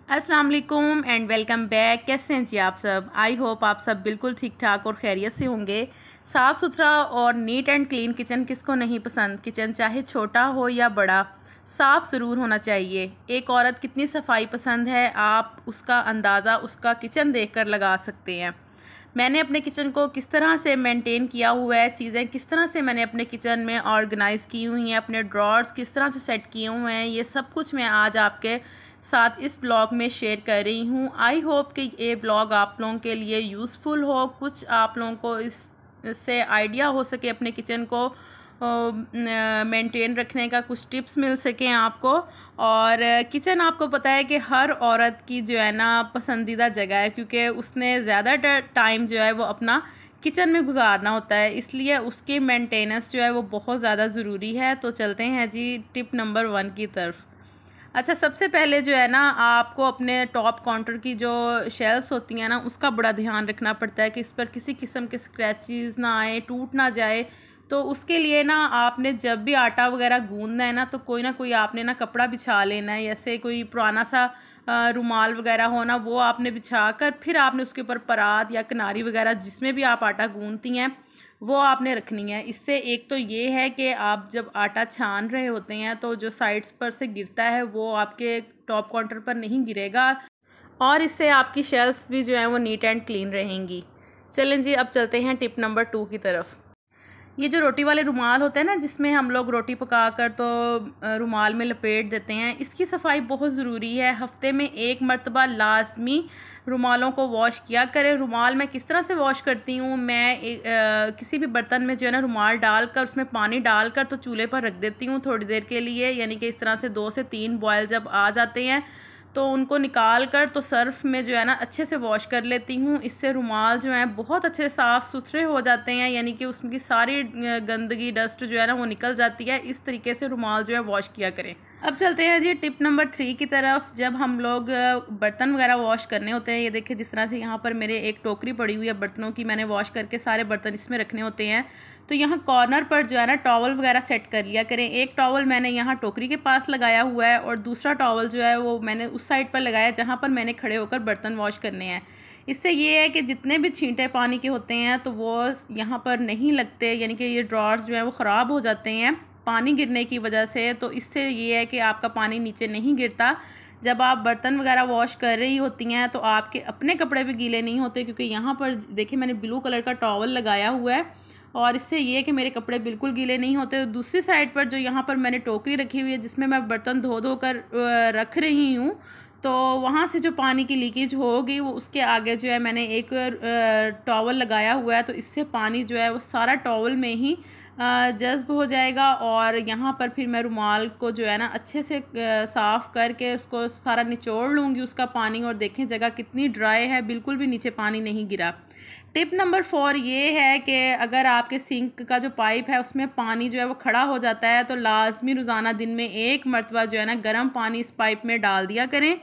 अस्सलाम वालेकुम and welcome back. कैसे हैं जी आप सब? आई होप आप सब बिल्कुल ठीक ठाक और खैरियत से होंगे। साफ़ सुथरा और नीट एंड क्लीन किचन किसको नहीं पसंद। किचन चाहे छोटा हो या बड़ा, साफ़ ज़रूर होना चाहिए। एक औरत कितनी सफाई पसंद है, आप उसका अंदाज़ा उसका किचन देखकर लगा सकते हैं। मैंने अपने किचन को किस तरह से मेंटेन किया हुआ है, चीज़ें किस तरह से मैंने अपने किचन में ऑर्गेनाइज़ की हुई हैं, अपने ड्रॉर्स किस तरह से सेट किए हुए हैं, ये सब कुछ मैं आज आपके साथ इस ब्लॉग में शेयर कर रही हूँ। आई होप कि ये ब्लॉग आप लोगों के लिए यूज़फुल हो, कुछ आप लोगों को इससे आइडिया हो सके अपने किचन को मेंटेन रखने का, कुछ टिप्स मिल सकें आपको। और किचन आपको पता है कि हर औरत की जो है ना पसंदीदा जगह है, क्योंकि उसने ज़्यादा टाइम जो है वो अपना किचन में गुजारना होता है, इसलिए उसकी मेंटेनेंस जो है वो बहुत ज़्यादा ज़रूरी है। तो चलते हैं जी टिप नंबर 1 की तरफ। अच्छा, सबसे पहले जो है ना आपको अपने टॉप काउंटर की जो शेल्फ्स होती हैं ना उसका बड़ा ध्यान रखना पड़ता है कि इस पर किसी किस्म के स्क्रैचेस ना आए, टूट ना जाए। तो उसके लिए ना आपने जब भी आटा वगैरह गूंदना है ना कोई आपने ना कपड़ा बिछा लेना है, जैसे कोई पुराना सा रुमाल वगैरह हो ना, वो आपने बिछा कर फिर आपने उसके ऊपर परात या किनारी वगैरह जिसमें भी आप आटा गूंदती हैं वो आपने रखनी है। इससे एक तो ये है कि आप जब आटा छान रहे होते हैं तो जो साइड्स पर से गिरता है वो आपके टॉप काउंटर पर नहीं गिरेगा, और इससे आपकी शेल्फ्स भी जो है वो नीट एंड क्लीन रहेंगी। चलें जी, अब चलते हैं टिप नंबर 2 की तरफ। ये जो रोटी वाले रुमाल होते हैं ना, जिसमें हम लोग रोटी पका कर तो रुमाल में लपेट देते हैं, इसकी सफाई बहुत ज़रूरी है। हफ्ते में एक मरतबा लाजमी रुमालों को वॉश किया करें। रुमाल मैं किस तरह से वॉश करती हूँ, मैं किसी भी बर्तन में जो है ना रुमाल डालकर उसमें पानी डालकर तो चूल्हे पर रख देती हूँ थोड़ी देर के लिए, यानी कि इस तरह से 2 से 3 बॉयल जब आ जाते हैं तो उनको निकाल कर तो सर्फ़ में जो है ना अच्छे से वॉश कर लेती हूँ। इससे रुमाल जो हैं बहुत अच्छे साफ़ सुथरे हो जाते हैं, यानी कि उसकी सारी गंदगी डस्ट जो है ना वो निकल जाती है। इस तरीके से रुमाल जो है वॉश किया करें। अब चलते हैं जी टिप नंबर 3 की तरफ। जब हम लोग बर्तन वगैरह वॉश करने होते हैं, ये देखिए जिस तरह से यहाँ पर मेरे एक टोकरी पड़ी हुई है बर्तनों की, मैंने वॉश करके सारे बर्तन इसमें रखने होते हैं। तो यहाँ कॉर्नर पर जो है ना टॉवल वगैरह सेट कर लिया करें। एक टॉवल मैंने यहाँ टोकरी के पास लगाया हुआ है और दूसरा टॉवल जो है वो मैंने उस साइड पर लगाया जहाँ पर मैंने खड़े होकर बर्तन वॉश करने हैं। इससे ये है कि जितने भी छींटे पानी के होते हैं तो वो यहाँ पर नहीं लगते, यानी कि ये ड्रॉर्स जो हैं वो ख़राब हो जाते हैं पानी गिरने की वजह से। तो इससे ये है कि आपका पानी नीचे नहीं गिरता। जब आप बर्तन वगैरह वॉश कर रही होती हैं तो आपके अपने कपड़े भी गीले नहीं होते, क्योंकि यहाँ पर देखिए मैंने ब्लू कलर का टॉवल लगाया हुआ है और इससे ये है कि मेरे कपड़े बिल्कुल गीले नहीं होते। दूसरी साइड पर जो यहाँ पर मैंने टोकरी रखी हुई है जिसमें मैं बर्तन धो धो कर रख रही हूँ, तो वहाँ से जो पानी की लीकेज होगी वो उसके आगे जो है मैंने एक टॉवल लगाया हुआ है, तो इससे पानी जो है वो सारा टॉवल में ही जज़्ब हो जाएगा। और यहाँ पर फिर मैं रुमाल को जो है ना अच्छे से साफ़ करके उसको सारा निचोड़ लूँगी उसका पानी, और देखें जगह कितनी ड्राई है, बिल्कुल भी नीचे पानी नहीं गिरा। टिप नंबर 4 ये है कि अगर आपके सिंक का जो पाइप है उसमें पानी जो है वो खड़ा हो जाता है तो लाजमी रोज़ाना दिन में एक मरतबा जो है ना गर्म पानी इस पाइप में डाल दिया करें।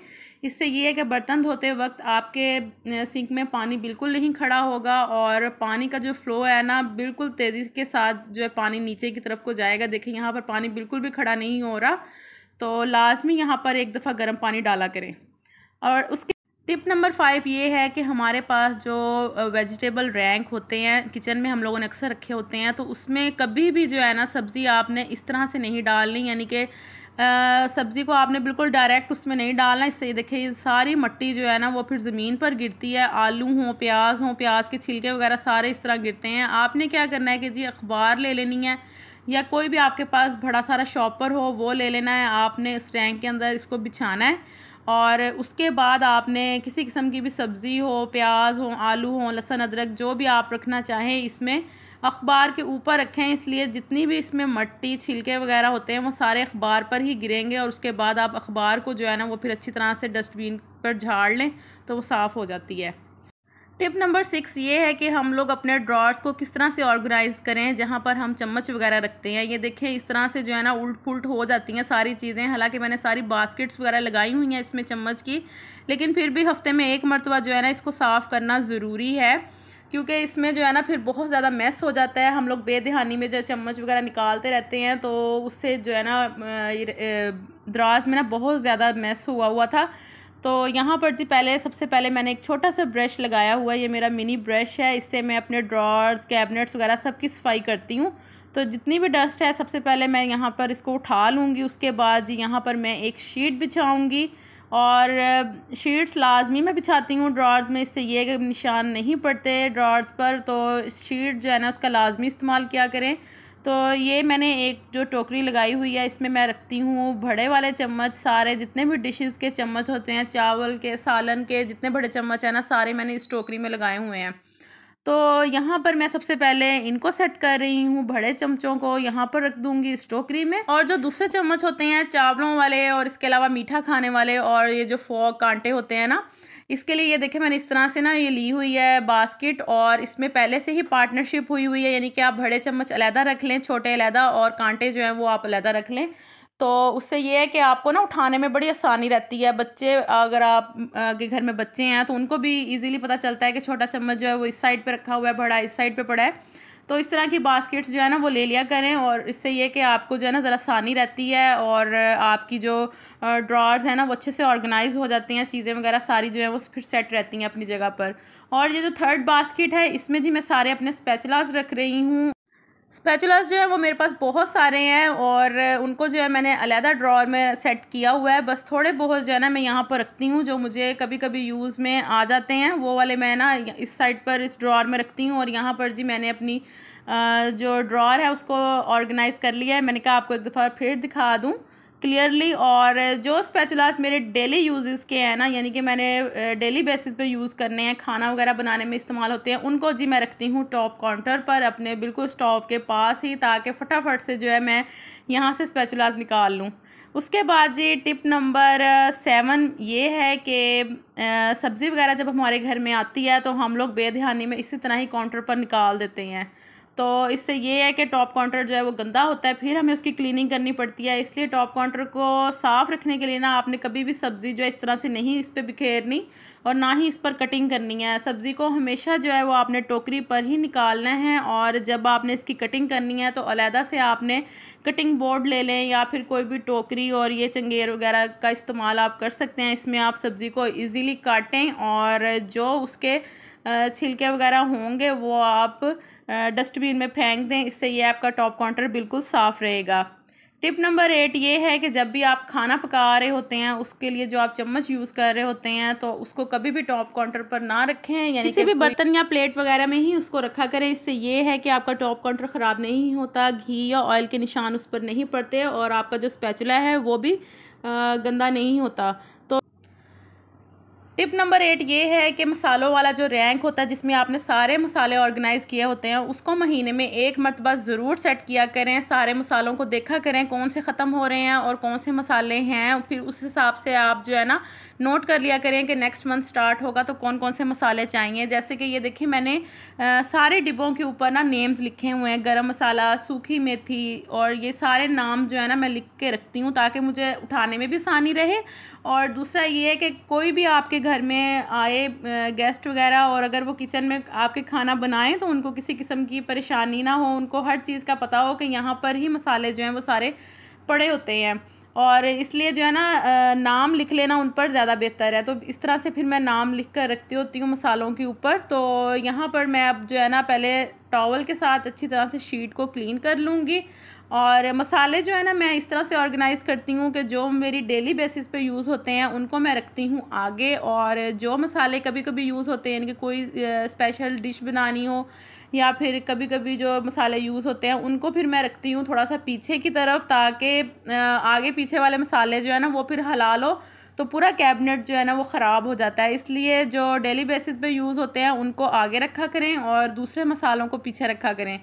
इससे ये है कि बर्तन धोते वक्त आपके सिंक में पानी बिल्कुल नहीं खड़ा होगा और पानी का जो फ़्लो है ना बिल्कुल तेज़ी के साथ जो है पानी नीचे की तरफ को जाएगा। देखिए यहाँ पर पानी बिल्कुल भी खड़ा नहीं हो रहा, तो लाजमी यहाँ पर एक दफ़ा गर्म पानी डाला करें। और उसके टिप नंबर 5 ये है कि हमारे पास जो वेजिटेबल रैंक होते हैं किचन में हम लोगों ने अक्सर रखे होते हैं, तो उसमें कभी भी जो है ना सब्ज़ी आपने इस तरह से नहीं डालनी, यानी कि सब्ज़ी को आपने बिल्कुल डायरेक्ट उसमें नहीं डालना। इससे देखिए सारी मिट्टी जो है ना वो फिर ज़मीन पर गिरती है। आलू हों, प्याज के छिलके वगैरह सारे इस तरह गिरते हैं। आपने क्या करना है कि जी अखबार ले लेनी है या कोई भी आपके पास बड़ा सारा शॉपर हो वो ले लेना है, आपने इस रैंक के अंदर इसको बिछाना है और उसके बाद आपने किसी किस्म की भी सब्ज़ी हो, प्याज हो, आलू हो, लहसुन अदरक जो भी आप रखना चाहें इसमें अखबार के ऊपर रखें। इसलिए जितनी भी इसमें मट्टी छिलके वगैरह होते हैं वो सारे अखबार पर ही गिरेंगे और उसके बाद आप अखबार को जो है ना वो फिर अच्छी तरह से डस्टबिन पर झाड़ लें तो वो साफ़ हो जाती है। टिप नंबर 6 ये है कि हम लोग अपने ड्रॉर्स को किस तरह से ऑर्गेनाइज़ करें जहाँ पर हम चम्मच वगैरह रखते हैं। ये देखें इस तरह से जो है ना उल्ट पुल्ट हो जाती हैं सारी चीज़ें। हालांकि मैंने सारी बास्केट्स वगैरह लगाई हुई हैं इसमें चम्मच की, लेकिन फिर भी हफ्ते में एक मरतबा जो है ना इसको साफ़ करना ज़रूरी है, क्योंकि इसमें जो है ना फिर बहुत ज़्यादा मैस हो जाता है। हम लोग बेदहानी में जो चम्मच वगैरह निकालते रहते हैं तो उससे जो है ना दराज में ना बहुत ज़्यादा मैस हुआ था। तो यहाँ पर जी सबसे पहले मैंने एक छोटा सा ब्रश लगाया हुआ है, ये मेरा मिनी ब्रश है। इससे मैं अपने ड्रॉर्स, कैबिनेट्स वगैरह सब की सफाई करती हूँ। तो जितनी भी डस्ट है सबसे पहले मैं यहाँ पर इसको उठा लूँगी। उसके बाद जी यहाँ पर मैं एक शीट बिछाऊँगी, और शीट्स लाजमी मैं बिछाती हूँ ड्रॉर्स में, इससे ये निशान नहीं पड़ते ड्रॉर्स पर। तो शीट जो है ना उसका लाजमी इस्तेमाल किया करें। तो ये मैंने एक जो टोकरी लगाई हुई है, इसमें मैं रखती हूँ बड़े वाले चम्मच, सारे जितने भी डिशेस के चम्मच होते हैं, चावल के, सालन के, जितने बड़े चम्मच हैं ना, सारे मैंने इस टोकरी में लगाए हुए हैं। तो यहाँ पर मैं सबसे पहले इनको सेट कर रही हूँ, बड़े चमचों को यहाँ पर रख दूँगी इस टोकरी में। और जो दूसरे चम्मच होते हैं चावलों वाले, और इसके अलावा मीठा खाने वाले, और ये जो फोक कांटे होते हैं ना, इसके लिए ये देखें मैंने इस तरह से ना ये ली हुई है बास्केट, और इसमें पहले से ही पार्टनरशिप हुई हुई है, यानी कि आप बड़े चम्मच अलहदा रख लें, छोटे अलहदा, और कांटे जो हैं वो आप अलहदा रख लें। तो उससे ये है कि आपको ना उठाने में बड़ी आसानी रहती है। बच्चे, अगर आप के घर में बच्चे हैं तो उनको भी इजीली पता चलता है कि छोटा चम्मच जो है वो इस साइड पे रखा हुआ है, बड़ा इस साइड पे पड़ा है। तो इस तरह की बास्केट्स जो है ना वो ले लिया करें, और इससे ये कि आपको जो है ना ज़रा आसानी रहती है, और आपकी जो ड्रॉर्स हैं ना वो अच्छे से ऑर्गेनाइज हो जाती हैं, चीज़ें वगैरह सारी जो है वो फिर सेट रहती हैं अपनी जगह पर। और ये जो थर्ड बास्केट है, इसमें जी मैं सारे अपने स्पैचुलास रख रही हूँ। स्पैचुलास जो है वो मेरे पास बहुत सारे हैं, और उनको जो है मैंने अलहदा ड्रॉर में सेट किया हुआ है। बस थोड़े बहुत जो है ना मैं यहाँ पर रखती हूँ, जो मुझे कभी कभी यूज़ में आ जाते हैं, वो वाले मैं ना इस साइड पर इस ड्रॉर में रखती हूँ। और यहाँ पर जी मैंने अपनी जो ड्रॉर है उसको ऑर्गेनाइज़ कर लिया है। मैंने कहा आपको एक दफ़ा फिर दिखा दूँ क्लियरली। और जो स्पैचुलास मेरे डेली यूजेस के हैं ना, यानी कि मैंने डेली बेसिस पे यूज़ करने हैं, खाना वगैरह बनाने में इस्तेमाल होते हैं, उनको जी मैं रखती हूँ टॉप काउंटर पर अपने बिल्कुल स्टोव के पास ही, ताकि फटाफट से जो है मैं यहाँ से स्पैचुलास निकाल लूँ। उसके बाद जी टिप नंबर 7 ये है कि सब्ज़ी वगैरह जब हमारे घर में आती है तो हम लोग बेध्यानी में इसी तरह ही काउंटर पर निकाल देते हैं। तो इससे ये है कि टॉप काउंटर जो है वो गंदा होता है, फिर हमें उसकी क्लीनिंग करनी पड़ती है। इसलिए टॉप काउंटर को साफ़ रखने के लिए ना आपने कभी भी सब्ज़ी जो है इस तरह से नहीं इस पर बिखेरनी, और ना ही इस पर कटिंग करनी है। सब्ज़ी को हमेशा जो है वो आपने टोकरी पर ही निकालना है, और जब आपने इसकी कटिंग करनी है तो अलहदा से आपने कटिंग बोर्ड ले लें, या फिर कोई भी टोकरी, और ये चंगेर वगैरह का इस्तेमाल आप कर सकते हैं। इसमें आप सब्ज़ी को ईज़िली काटें, और जो उसके छिलके वगैरह होंगे वो आप डस्टबिन में फेंक दें। इससे ये आपका टॉप काउंटर बिल्कुल साफ़ रहेगा। टिप नंबर 8 ये है कि जब भी आप खाना पका रहे होते हैं, उसके लिए जो आप चम्मच यूज़ कर रहे होते हैं, तो उसको कभी भी टॉप काउंटर पर ना रखें, यानी किसी भी बर्तन या प्लेट वगैरह में ही उसको रखा करें। इससे ये है कि आपका टॉप काउंटर ख़राब नहीं होता, घी या ऑयल के निशान उस पर नहीं पड़ते, और आपका जो स्पैचुला है वो भी गंदा नहीं होता। टिप नंबर 8 ये है कि मसालों वाला जो रैंक होता है, जिसमें आपने सारे मसाले ऑर्गेनाइज़ किए होते हैं, उसको महीने में एक मरतबा ज़रूर सेट किया करें। सारे मसालों को देखा करें कौन से ख़त्म हो रहे हैं और कौन से मसाले हैं, फिर उस हिसाब से आप जो है ना नोट कर लिया करें कि नेक्स्ट मंथ स्टार्ट होगा तो कौन कौन से मसाले चाहिए। जैसे कि ये देखिए मैंने सारे डिब्बों के ऊपर ना नेम्स लिखे हुए हैं, गरम मसाला, सूखी मेथी, और ये सारे नाम जो है ना मैं लिख के रखती हूँ, ताकि मुझे उठाने में भी आसानी रहे। और दूसरा ये है कि कोई भी आपके घर में आए गेस्ट वगैरह, और अगर वो किचन में आपके खाना बनाएं तो उनको किसी किस्म की परेशानी ना हो, उनको हर चीज़ का पता हो कि यहाँ पर ही मसाले जो हैं वो सारे पड़े होते हैं। और इसलिए जो है ना नाम लिख लेना उन पर ज़्यादा बेहतर है। तो इस तरह से फिर मैं नाम लिख कर रखती होती हूँ मसालों के ऊपर। तो यहाँ पर मैं अब जो है ना पहले टॉवल के साथ अच्छी तरह से शीट को क्लीन कर लूँगी, और मसाले जो है ना मैं इस तरह से ऑर्गेनाइज़ करती हूँ कि जो मेरी डेली बेसिस पे यूज़ होते हैं उनको मैं रखती हूँ आगे, और जो मसाले कभी कभी यूज़ होते हैं, यानी कि कोई स्पेशल डिश बनानी हो, या फिर कभी कभी जो मसाले यूज़ होते हैं उनको फिर मैं रखती हूँ थोड़ा सा पीछे की तरफ, ताकि आगे पीछे वाले मसाले जो है ना वो फिर हला लो तो पूरा कैबिनेट जो है ना वो ख़राब हो जाता है। इसलिए जो डेली बेसिस पे यूज़ होते हैं उनको आगे रखा करें, और दूसरे मसालों को पीछे रखा करें।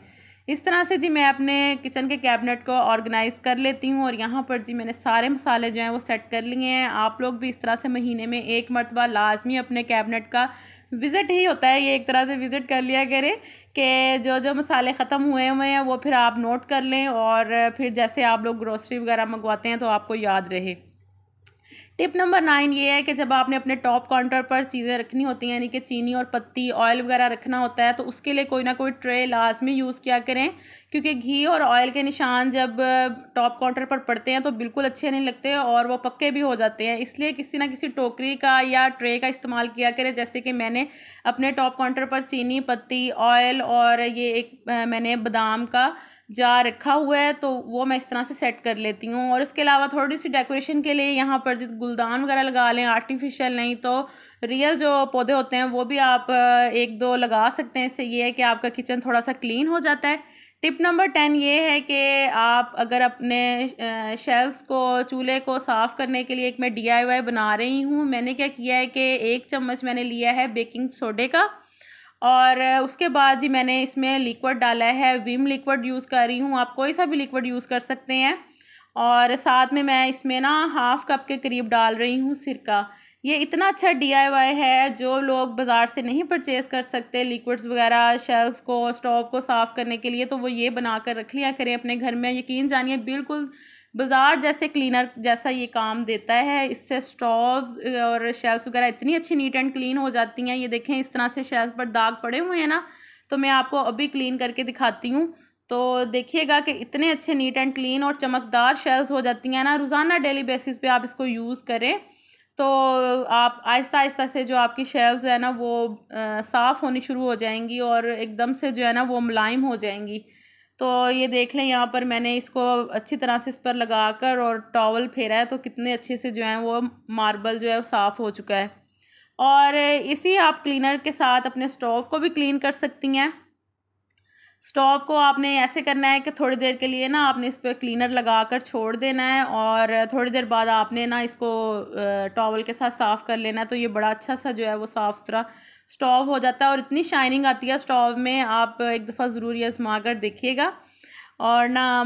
इस तरह से जी मैं अपने किचन के कैबिनेट को ऑर्गेनाइज़ कर लेती हूँ, और यहाँ पर जी मैंने सारे मसाले जो हैं वो सेट कर लिए हैं। आप लोग भी इस तरह से महीने में एक मरतबा लाजमी अपने कैबिनेट का विज़िट ही होता है, ये एक तरह से विज़िट कर लिया करें कि जो जो मसाले ख़त्म हुए हैं वो फिर आप नोट कर लें, और फिर जैसे आप लोग ग्रोसरी वगैरह मंगवाते हैं तो आपको याद रहे। टिप नंबर 9 ये है कि जब आपने अपने टॉप काउंटर पर चीज़ें रखनी होती हैं, यानी कि चीनी और पत्ती, ऑयल वगैरह रखना होता है, तो उसके लिए कोई ना कोई ट्रे लाजमी यूज़ किया करें, क्योंकि घी और ऑयल के निशान जब टॉप काउंटर पर पड़ते हैं तो बिल्कुल अच्छे नहीं लगते और वो पक्के भी हो जाते हैं। इसलिए किसी ना किसी टोकरी का या ट्रे का इस्तेमाल किया करें, जैसे कि मैंने अपने टॉप काउंटर पर चीनी, पत्ती, ऑयल और ये एक मैंने बादाम का जार रखा हुआ है, तो वो मैं इस तरह से सेट कर लेती हूँ। और इसके अलावा थोड़ी सी डेकोरेशन के लिए यहाँ पर जो गुलदान वगैरह लगा लें, आर्टिफिशियल नहीं तो रियल जो पौधे होते हैं वो भी आप एक दो लगा सकते हैं। इससे ये है कि आपका किचन थोड़ा सा क्लीन हो जाता है। टिप नंबर 10 ये है कि आप अगर अपने शेल्फ्स को, चूल्हे को साफ़ करने के लिए एक मैं DIY बना रही हूँ। मैंने क्या किया है कि 1 चम्मच मैंने लिया है बेकिंग सोडे का, और उसके बाद जी मैंने इसमें लिक्विड डाला है, विम लिक्विड यूज़ कर रही हूँ। आप कोई सा भी लिक्विड यूज़ कर सकते हैं। और साथ में मैं इसमें ना 1/2 कप के करीब डाल रही हूँ सिरका। ये इतना अच्छा DIY है, जो लोग बाज़ार से नहीं परचेज़ कर सकते लिक्विड्स वगैरह शेल्फ़ को, स्टोव को साफ़ करने के लिए, तो वो ये बना कर रख लिया करें अपने घर में। यकीन जानिए बिल्कुल बाज़ार जैसे क्लीनर जैसा ये काम देता है। इससे स्टोव और शेल्फ वगैरह इतनी अच्छी नीट एंड क्लीन हो जाती हैं। ये देखें इस तरह से शेल्फ पर दाग पड़े हुए हैं ना, तो मैं आपको अभी क्लीन करके दिखाती हूँ। तो देखिएगा कि इतने अच्छे नीट एंड क्लीन और चमकदार शेल्फ हो जाती हैं ना। रोज़ाना डेली बेसिस पे आप इसको यूज़ करें तो आप आहिस्ता आहिस्ता से जो आपकी शेल्फ्स है ना वो साफ़ होनी शुरू हो जाएंगी और एकदम से जो है ना वो मुलायम हो जाएंगी। तो ये देख लें, यहाँ पर मैंने इसको अच्छी तरह से इस पर लगाकर और टॉवल फेरा है, तो कितने अच्छे से जो है वो मार्बल जो है वो साफ़ हो चुका है। और इसी आप क्लीनर के साथ अपने स्टोव को भी क्लीन कर सकती हैं। स्टोव को आपने ऐसे करना है कि थोड़ी देर के लिए ना आपने इस पर क्लीनर लगा कर छोड़ देना है, और थोड़ी देर बाद आपने ना इसको टॉवल के साथ साफ़ कर लेना है। तो ये बड़ा अच्छा सा जो है वो साफ़ सुथरा स्टोव हो जाता है और इतनी शाइनिंग आती है स्टोव में। आप एक दफ़ा ज़रूर ये आज़मा कर देखिएगा। और ना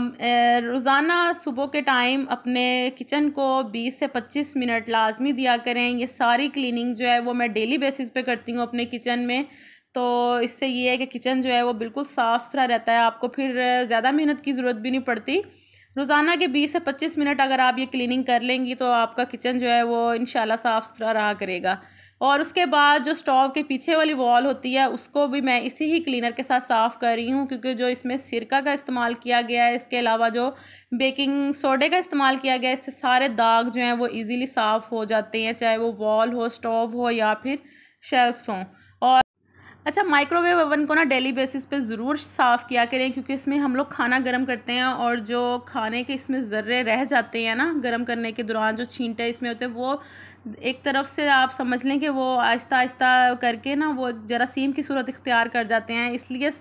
रोज़ाना सुबह के टाइम अपने किचन को 20 से 25 मिनट लाजमी दिया करें। ये सारी क्लीनिंग जो है वो मैं डेली बेसिस पे करती हूँ अपने किचन में। तो इससे ये है कि किचन जो है वो बिल्कुल साफ़ सुथरा रहता है, आपको फिर ज़्यादा मेहनत की ज़रूरत भी नहीं पड़ती। रोज़ाना के 20 से 25 मिनट अगर आप ये क्लीनिंग कर लेंगी तो आपका किचन जो है वो इंशाल्लाह साफ़ सुथरा रहा करेगा। और उसके बाद जो स्टोव के पीछे वाली वॉल होती है उसको भी मैं इसी ही क्लीनर के साथ साफ़ कर रही हूँ, क्योंकि जो इसमें सिरका का इस्तेमाल किया गया है, इसके अलावा जो बेकिंग सोडे का इस्तेमाल किया गया है, इससे सारे दाग जो हैं वो इजीली साफ़ हो जाते हैं, चाहे वो वॉल हो, स्टोव हो या फिर शेल्फ हों। और अच्छा, माइक्रोवेव ओवन को ना डेली बेसिस पे ज़रूर साफ़ किया करें, क्योंकि इसमें हम लोग खाना गर्म करते हैं और जो खाने के इसमें ज़र्रे रह जाते हैं ना गर्म करने के दौरान, जो छींटे इसमें होते हैं, वो एक तरफ से आप समझ लें कि वो आहिस्ता आहिस्ता करके ना वो जरासीम की सूरत इख्तियार कर जाते हैं। इसलिए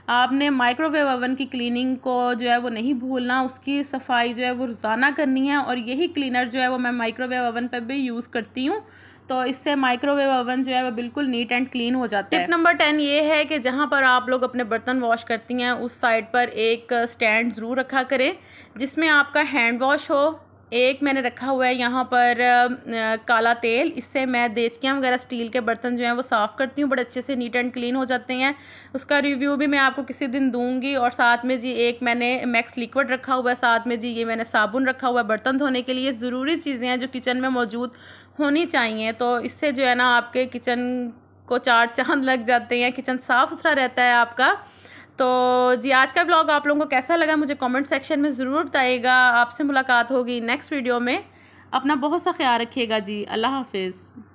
आपने माइक्रोवेव ओवन की क्लीनिंग को जो है वो नहीं भूलना, उसकी सफाई जो है वो रोज़ाना करनी है। और यही क्लीनर जो है वो मैं माइक्रोवेव ओवन पर भी यूज़ करती हूँ, तो इससे माइक्रोवेव ओवन जो है वो बिल्कुल नीट एंड क्लीन हो जाता है। टिप नंबर 10 ये है कि जहाँ पर आप लोग अपने बर्तन वॉश करती हैं उस साइड पर एक स्टैंड ज़रूर रखा करें जिसमें आपका हैंड वॉश हो। एक मैंने रखा हुआ है यहाँ पर काला तेल, इससे मैं देचकियाँ वगैरह स्टील के बर्तन जो हैं वो साफ़ करती हूँ, बड़े अच्छे से नीट एंड क्लीन हो जाते हैं। उसका रिव्यू भी मैं आपको किसी दिन दूंगी। और साथ में जी एक मैंने मैक्स लिक्विड रखा हुआ है, साथ में जी ये मैंने साबुन रखा हुआ है बर्तन धोने के लिए। ज़रूरी चीज़ें हैं जो किचन में मौजूद होनी चाहिए, तो इससे जो है ना आपके किचन को 4 चांद लग जाते हैं, किचन साफ़ सुथरा रहता है आपका। तो जी आज का ब्लॉग आप लोगों को कैसा लगा मुझे कमेंट सेक्शन में ज़रूर बताइएगा। आपसे मुलाकात होगी नेक्स्ट वीडियो में। अपना बहुत सा ख्याल रखिएगा जी। अल्लाह हाफिज़।